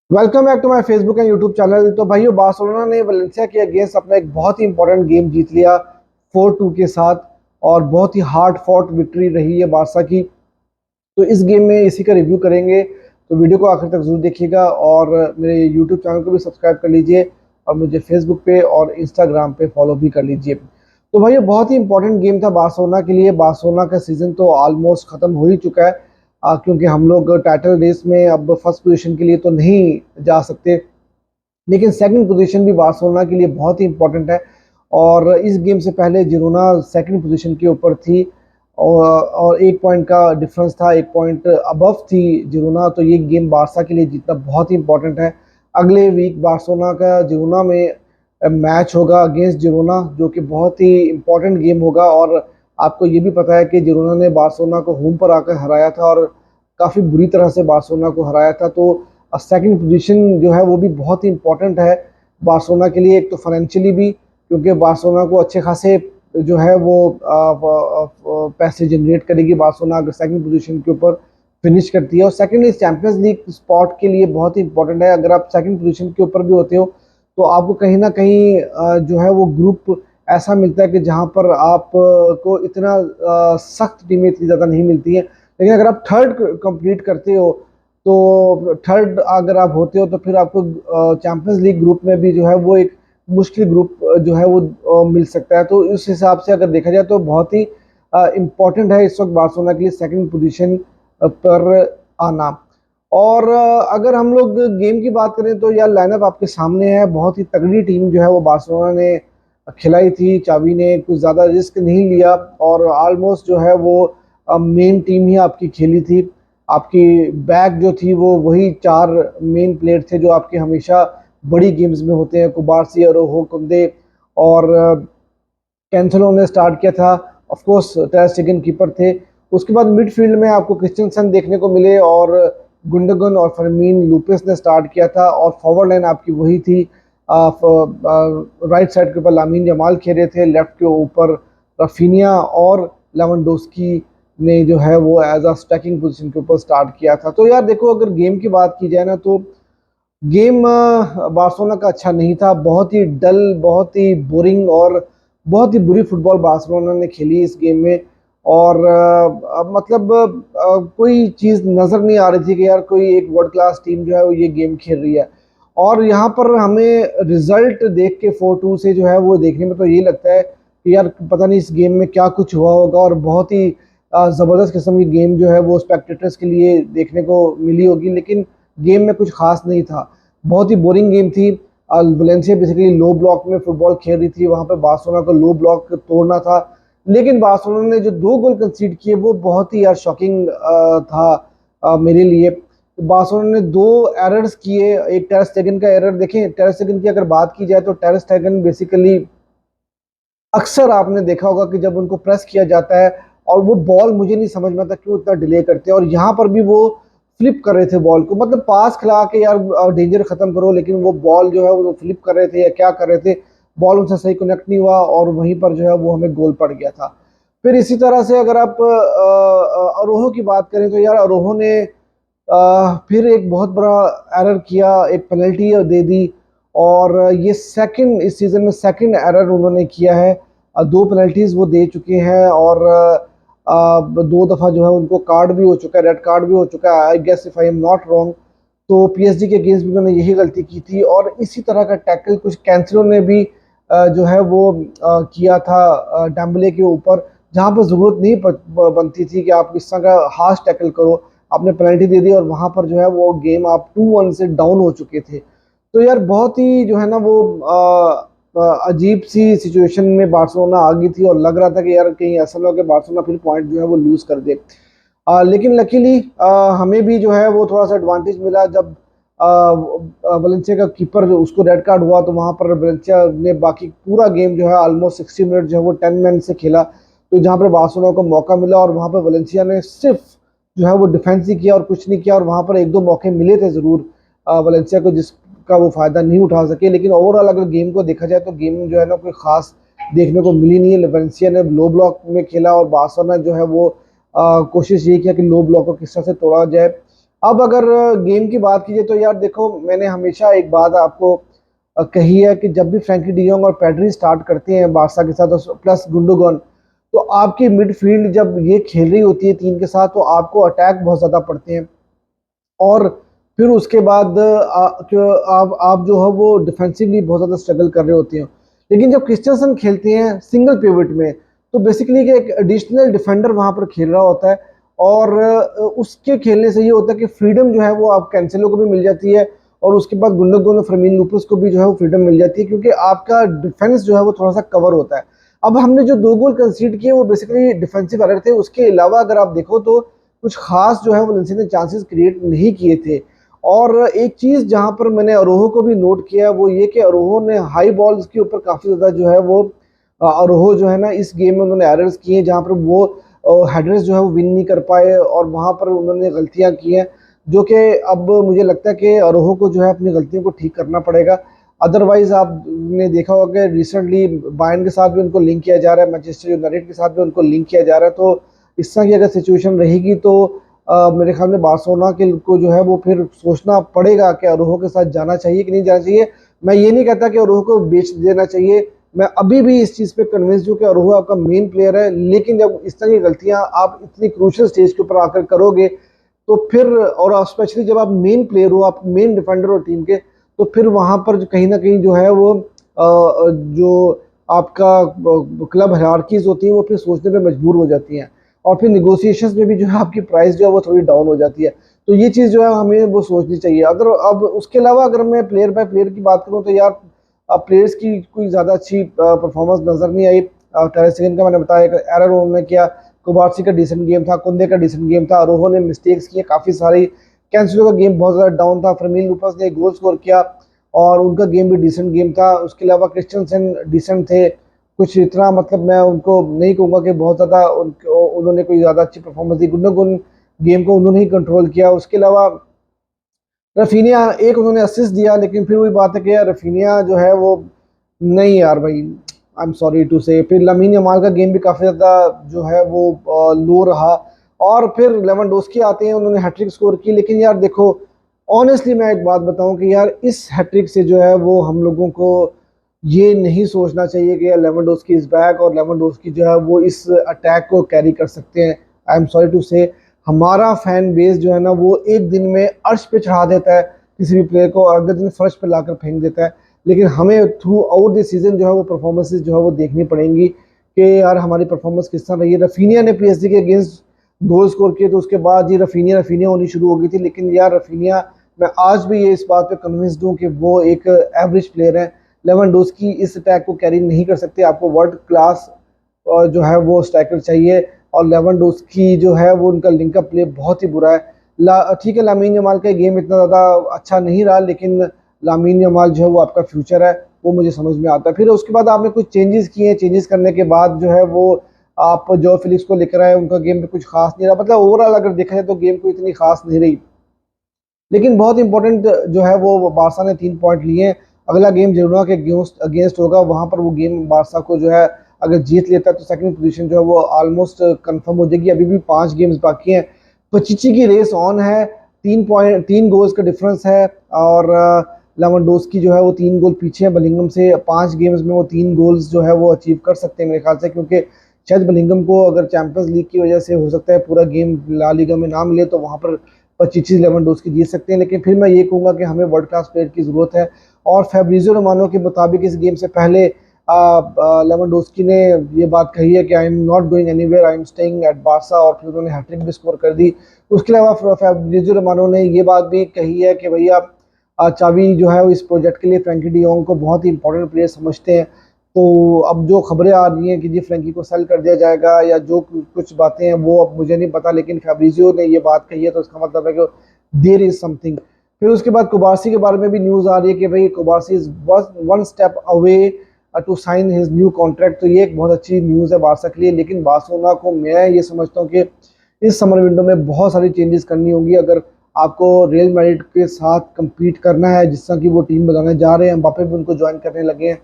Welcome back to my Facebook and YouTube channel. तो भाइयों, Barcelona ने वलेंसिया के अगेंस्ट अपना एक बहुत ही इंपॉर्टेंट गेम जीत लिया 4-2 के साथ। और बहुत ही हार्ड फॉट विक्ट्री रही है बारसा की। तो इस गेम में इसी का रिव्यू करेंगे, तो वीडियो को आखिर तक जरूर देखिएगा और मेरे यूट्यूब चैनल को भी सब्सक्राइब कर लीजिए और मुझे फेसबुक पे और इंस्टाग्राम पे फॉलो भी कर लीजिए। तो भाई, ये बहुत ही इंपॉर्टेंट गेम था बार्सिलोना के लिए। बार्सिलोना का सीजन तो ऑलमोस्ट खत्म हो ही चुका है, क्योंकि हम लोग टाइटल रेस में अब फर्स्ट पोजीशन के लिए तो नहीं जा सकते, लेकिन सेकंड पोजीशन भी बार्सिलोना के लिए बहुत ही इंपॉर्टेंट है। और इस गेम से पहले जिरोना सेकंड पोजीशन के ऊपर थी और 1 पॉइंट का डिफरेंस था, 1 पॉइंट अबव थी जिरोना। तो ये गेम बारसा के लिए जीतना बहुत ही इंपॉर्टेंट है। अगले वीक बार्सिलोना का जिरोना में मैच होगा अगेंस्ट जिरोना, जो कि बहुत ही इंपॉर्टेंट गेम होगा। और आपको ये भी पता है कि जिरोना ने बार्सिलोना को होम पर आकर हराया था और काफ़ी बुरी तरह से बार्सिलोना को हराया था। तो सेकंड पोजीशन जो है वो भी बहुत ही इंपॉर्टेंट है बार्सिलोना के लिए, एक तो फाइनेंशियली भी, क्योंकि बार्सिलोना को अच्छे खासे जो है वो पैसे जनरेट करेगी बार्सिलोना अगर सेकंड पोजीशन के ऊपर फिनिश करती है। और सेकंड इस चैंपियंस लीग स्पॉट के लिए बहुत ही इंपॉर्टेंट है। अगर आप सेकंड पोजीशन के ऊपर भी होते हो तो आपको कहीं ना कहीं जो है वो ग्रुप ऐसा मिलता है कि जहां पर आप को इतना सख्त टीमें इतनी ज़्यादा नहीं मिलती हैं। लेकिन अगर आप थर्ड कंप्लीट करते हो, तो थर्ड अगर आप होते हो तो फिर आपको चैंपियंस लीग ग्रुप में भी जो है वो एक मुश्किल ग्रुप जो है वो मिल सकता है। तो उस हिसाब से अगर देखा जाए तो बहुत ही इम्पोर्टेंट है इस वक्त बार्सिलोना के लिए सेकंड पोजीशन पर आना। और अगर हम लोग गेम की बात करें तो यार, लाइनअप आपके सामने है। बहुत ही तगड़ी टीम जो है वो बार्सिलोना ने खिलाई थी। चावी ने कुछ ज़्यादा रिस्क नहीं लिया और ऑलमोस्ट जो है वो मेन टीम ही आपकी खेली थी। आपकी बैक जो थी वो वही चार मेन प्लेयर थे जो आपके हमेशा बड़ी गेम्स में होते हैं, कुबारसी, अरोहो, कुंदे और कैंसलो ने स्टार्ट किया था। ऑफ कोर्स टर स्टेगन कीपर थे। उसके बाद मिडफील्ड में आपको क्रिस्टियनसन देखने को मिले और गुंडोगन और फरमीन लूपेस ने स्टार्ट किया था। और फॉरवर्ड लाइन आपकी वही थी। राइट साइड के ऊपर लामीन जमाल खेले थे, लेफ्ट के ऊपर रफीनिया और लेवेंडोस्की ने जो है वो एज अ स्टैकिंग पोजीशन के ऊपर स्टार्ट किया था। तो यार देखो, अगर गेम की बात की जाए ना तो गेम बार्सिलोना का अच्छा नहीं था। बहुत ही डल, बहुत ही बोरिंग और बहुत ही बुरी फुटबॉल बार्सिलोना ने खेली इस गेम में। और मतलब कोई चीज़ नज़र नहीं आ रही थी कि यार कोई एक वर्ल्ड क्लास टीम जो है वो ये गेम खेल रही है। और यहाँ पर हमें रिजल्ट देख के 4-2 से जो है वो देखने में तो ये लगता है कि यार पता नहीं इस गेम में क्या कुछ हुआ होगा। और बहुत ही ज़बरदस्त किस्म की गेम जो है वो स्पेक्टेटर्स के लिए देखने को मिली होगी, लेकिन गेम में कुछ खास नहीं था। बहुत ही बोरिंग गेम थी। वलेंसिया बेसिकली लो ब्लॉक में फुटबॉल खेल रही थी, वहां पे बार्सिलोना को लो ब्लॉक तोड़ना था। लेकिन बार्सिलोना ने जो 2 गोल कंसीड किए वो बहुत ही यार शॉकिंग था मेरे लिए। बार्सिलोना ने 2 एरर्स किए। एक टर स्टेगन का एरर देखें, टर स्टेगन की अगर बात की जाए तो टर स्टेगन बेसिकली अक्सर आपने देखा होगा कि जब उनको प्रेस किया जाता है और वो बॉल, मुझे नहीं समझ में आता क्यों इतना डिले करते हैं। और यहाँ पर भी वो फ्लिप कर रहे थे बॉल को, मतलब पास खिला के यार डेंजर खत्म करो, लेकिन वो बॉल जो है वो फ्लिप कर रहे थे या क्या कर रहे थे, बॉल उनसे सही कनेक्ट नहीं हुआ और वहीं पर जो है वो हमें गोल पड़ गया था। फिर इसी तरह से अगर आप अरोहो की बात करें तो यार अरोहो ने फिर एक बहुत बड़ा एरर किया, एक पेनल्टी दे दी। और ये सेकंड, इस सीजन में सेकंड एरर उन्होंने किया है। 2 पेनल्टीज वो दे चुके हैं और 2 दफ़ा जो है उनको कार्ड भी हो चुका है, रेड कार्ड भी हो चुका है, I guess if I am not wrong. तो पीएसजी के अगेंस्ट भी उन्होंने यही गलती की थी। और इसी तरह का टैकल कुछ कैंसलो ने भी जो है वो किया था डेम्बले के ऊपर, जहां पर जरूरत नहीं बनती थी कि आप इस तरह का हार्श टैकल करो। आपने पेनल्टी दे दी और वहां पर जो है वो गेम आप 2-1 से डाउन हो चुके थे। तो यार बहुत ही जो है ना वो अजीब सी सिचुएशन में बार्सिलोना आ गई थी और लग रहा था कि यार कहीं ऐसा ना हो कि बार्सिलोना फिर पॉइंट जो है वो लूज कर दे। लेकिन लकीली हमें भी जो है वो थोड़ा सा एडवांटेज मिला जब वलेंसिया का कीपर जो उसको रेड कार्ड हुआ, तो वहां पर वलेंसिया ने बाकी पूरा गेम जो है ऑलमोस्ट 60 मिनट जो है वो 10 मैन से खेला। तो जहां पर बार्सिलोना को मौका मिला और वहां पर वलेंसिया ने सिर्फ जो है वो डिफेंस ही किया और कुछ नहीं किया। और वहां पर 1-2 मौके मिले थे जरूर वलेंसिया को, जिसका वो फायदा नहीं उठा सके। लेकिन ओवरऑल अगर गेम को देखा जाए तो गेम जो है ना कोई खास देखने को मिली नहीं है। वलेंसिया ने लो ब्लॉक में खेला और बार्सिलोना जो है वो कोशिश ये किया कि लो ब्लॉक को किस तरह से तोड़ा जाए। अब अगर गेम की बात कीजिए तो यार देखो, मैंने हमेशा एक बात आपको कही है कि जब भी फ्रैंकी डियोंग और पेड्री स्टार्ट करते हैं बारसा के साथ प्लस गुंडोगन, तो आपकी मिडफील्ड जब ये खेल रही होती है तीन के साथ तो आपको अटैक बहुत ज़्यादा पड़ते हैं। और फिर उसके बाद आप जो है वो डिफेंसिवली बहुत ज़्यादा स्ट्रगल कर रहे होते हैं। लेकिन जब क्रिस्टियनसन खेलते हैं सिंगल पिवट में, तो बेसिकली एक एडिशनल डिफेंडर वहाँ पर खेल रहा होता है, और उसके खेलने से ये होता है कि फ्रीडम जो है वो आप कैंसेलो को भी मिल जाती है, और उसके बाद गुंडोगन और फर्मीन लूपस को भी जो है वो फ्रीडम मिल जाती है, क्योंकि आपका डिफेंस जो है वो थोड़ा सा कवर होता है। अब हमने जो 2 गोल कंसीड किए वो बेसिकली डिफेंसिव एरर थे, उसके अलावा अगर आप देखो तो कुछ खास जो है वलेंसिया ने चांसेस क्रिएट नहीं किए थे। और एक चीज जहां पर मैंने अरोहो को भी नोट किया वो ये कि अरोहो ने हाई बॉल्स के ऊपर काफी ज्यादा जो है वो अरोहो जो है ना इस गेम में उन्होंने एरर्स किए, जहां पर वो हेडर्स जो है वो विन नहीं कर पाए, और वहां पर उन्होंने गलतियां की हैं, जो कि अब मुझे लगता है कि अरोहो को जो है अपनी गलतियों को ठीक करना पड़ेगा। अदरवाइज आपने देखा होगा कि रिसेंटली बायर्न के साथ भी उनको लिंक किया जा रहा है, मैनचेस्टर यूनाइटेड के साथ भी उनको लिंक किया जा रहा है। तो इस तरह की अगर सिचुएशन रहेगी तो मेरे ख्याल में बार्सिलोना के को जो है वो फिर सोचना पड़ेगा कि अरोहो के साथ जाना चाहिए कि नहीं जाना चाहिए। मैं ये नहीं कहता कि अरोहो को बेच देना चाहिए, मैं अभी भी इस चीज़ पे कन्विंस हूँ कि अरोहो आपका मेन प्लेयर है, लेकिन जब इस तरह की गलतियां आप इतनी क्रूशियल स्टेज के ऊपर आकर करोगे तो फिर, और स्पेशली जब आप मेन प्लेयर हो, आप मेन डिफेंडर हो टीम के, तो फिर वहां पर जो कहीं ना कहीं जो है वो जो आपका क्लब हायरार्कीज होती हैं वो फिर सोचने पे मजबूर हो जाती हैं, और फिर निगोशिएशंस में भी जो है आपकी प्राइस जो है वो थोड़ी डाउन हो जाती है। तो ये चीज़ जो है हमें वो सोचनी चाहिए। अगर अब उसके अलावा अगर मैं प्लेयर बाय प्लेयर की बात करूँ तो यार प्लेयर्स की कोई ज़्यादा अच्छी परफॉर्मेंस नज़र नहीं आई। टेर स्टेगन का मैंने बताया कि एरर उन्होंने किया, कुबार्सी का डिसेंट गेम था, कुंदे का डिसेंट गेम था, अरोहो ने मिस्टेक्स किए काफ़ी सारी, कैंसिलो का गेम बहुत ज़्यादा डाउन था, फर्मीन लूपस ने एक गोल स्कोर किया और उनका गेम भी डिसेंट गेम था। उसके अलावा क्रिस्टियनसन डिसेंट थे, कुछ इतना मतलब मैं उनको नहीं कहूँगा कि बहुत ज़्यादा उन्होंने कोई ज़्यादा अच्छी परफॉर्मेंस दी, गुंडोगन गेम को उन्होंने ही कंट्रोल किया। उसके अलावा रफीनिया एक उन्होंने असिस्ट दिया, लेकिन फिर वही बात है कि यार रफीनिया जो है वो नहीं यार भाई, आई एम सॉरी टू से। फिर लामीन यमाल का गेम भी काफ़ी ज़्यादा जो है वो लो रहा, और फिर लेवेंडोस्की आते हैं, उन्होंने हैट्रिक स्कोर की। लेकिन यार देखो, ऑनेस्टली मैं एक बात बताऊं कि यार इस हैट्रिक से जो है वो हम लोगों को ये नहीं सोचना चाहिए कि यार लेवेंडोस्की इज बैक और लेवेंडोस्की जो है वो इस अटैक को कैरी कर सकते हैं। आई एम सॉरी टू से, हमारा फैन बेस जो है ना वो एक दिन में अर्श पे चढ़ा देता है किसी भी प्लेयर को, अगले दिन फर्श पे लाकर फेंक देता है। लेकिन हमें थ्रू आउट द सीजन जो है वो परफॉर्मेंसेज जो है वो देखनी पड़ेंगी कि यार हमारी परफॉर्मेंस किस तरह रही है। रफीनिया ने पीएसजी के अगेंस्ट गोल स्कोर किए तो उसके बाद ये रफीनिया रफीनिया होनी शुरू हो गई थी। लेकिन यार रफीनिया, मैं आज भी ये इस बात पे कन्विंस्ड हूँ कि वो एक एवरेज प्लेयर है। लेवेंडोस्की इस अटैक को कैरी नहीं कर सकते, आपको वर्ल्ड क्लास जो है वो स्ट्राइकर चाहिए, और लेवेंडोस्की जो है वो उनका लिंकअप प्ले बहुत ही बुरा है। ठीक है, लामीन यमाल का गेम इतना ज़्यादा अच्छा नहीं रहा, लेकिन लामीन यमाल जो है वो आपका फ्यूचर है, वो मुझे समझ में आता है। फिर उसके बाद आपने कुछ चेंजेस किए हैं, चेंजेस करने के बाद जो है वो आप जो फिलिक्स को लेकर आए, उनका गेम पे कुछ खास नहीं रहा, मतलब ओवरऑल अगर देखा जाए तो गेम को इतनी खास नहीं रही। लेकिन बहुत इंपॉर्टेंट जो है वो बारसा ने 3 पॉइंट लिए हैं। अगला गेम जिरोना के अगेंस्ट होगा, वहां पर वो गेम बारसा को जो है अगर जीत लेता है तो सेकंड पोजीशन जो है वो ऑलमोस्ट कंफर्म हो जाएगी। अभी भी 5 गेम्स बाकी हैं, पचीची की रेस ऑन है, 3 गोल्स का डिफरेंस है, और लेवेंडोस्की जो है वो 3 गोल पीछे है बलिंगम से। 5 गेम्स में वो 3 गोल्स जो है वो अचीव कर सकते हैं मेरे ख्याल से, क्योंकि शायद बलिंगम को अगर चैंपियंस लीग की वजह से हो सकता है पूरा गेम ला लीगा में ना मिले, तो वहां पर 25 लेवेंडोस्की जीत सकते हैं। लेकिन फिर मैं ये कहूंगा कि हमें वर्ल्ड क्लास प्लेयर की जरूरत है, और फैब्रिजियो रोमानो के मुताबिक इस गेम से पहले लेवेंडोस्की ने ये बात कही है कि आई am not going anywhere, I am staying at Barça, और फिर उन्होंने हैट्रिक भी स्कोर कर दी। उसके अलावा फैब्रिजियो रोमानो ने ये बात भी कही है कि भैया चावी जो है वो इस प्रोजेक्ट के लिए फ्रैंकी डियोंग को बहुत ही इंपॉर्टेंट प्लेयर समझते हैं। तो अब जो खबरें आ रही हैं कि जी फ्रैंकी को सेल कर दिया जाएगा या जो कुछ बातें हैं वो अब मुझे नहीं पता, लेकिन फैब्रिजियो ने ये बात कही है तो इसका मतलब है कि देयर इज समथिंग। फिर उसके बाद कुबार्सी के बारे में भी न्यूज़ आ रही है कि भाई Cubarsi is one step away to sign his new contract. तो ये एक बहुत अच्छी न्यूज़ है बारसा के लिए। लेकिन बार्सिलोना को मैं ये समझता हूँ कि इस समर विंडो में बहुत सारी चेंजेस करनी होंगी अगर आपको रियल मैड्रिड के साथ compete करना है, जिस तरह की वो टीम बनाने जा रहे हैं। एम्बापे भी उनको ज्वाइन करने लगे हैं,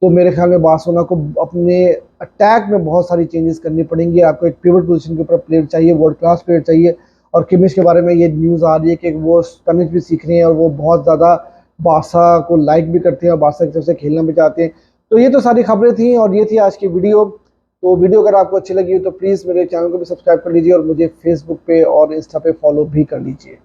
तो मेरे ख्याल में बार्सिलोना को अपने अटैक में बहुत सारी चेंजेस करनी पड़ेंगी। आपको एक पिवट पोजीशन के ऊपर प्लेयर चाहिए, वर्ल्ड क्लास प्लेयर चाहिए, और किमिश के बारे में ये न्यूज़ आ रही है कि वो स्पेनिश भी सीख रहे हैं और वो बहुत ज़्यादा बारसा को लाइक भी करते हैं और बारसा की तरफ से खेलना भी चाहते हैं। तो ये तो सारी खबरें थी और ये थी आज की वीडियो। तो वीडियो अगर आपको अच्छी लगी हो तो प्लीज़ मेरे चैनल को भी सब्सक्राइब कर लीजिए और मुझे फेसबुक पे और इंस्टा पे फॉलो भी कर लीजिए।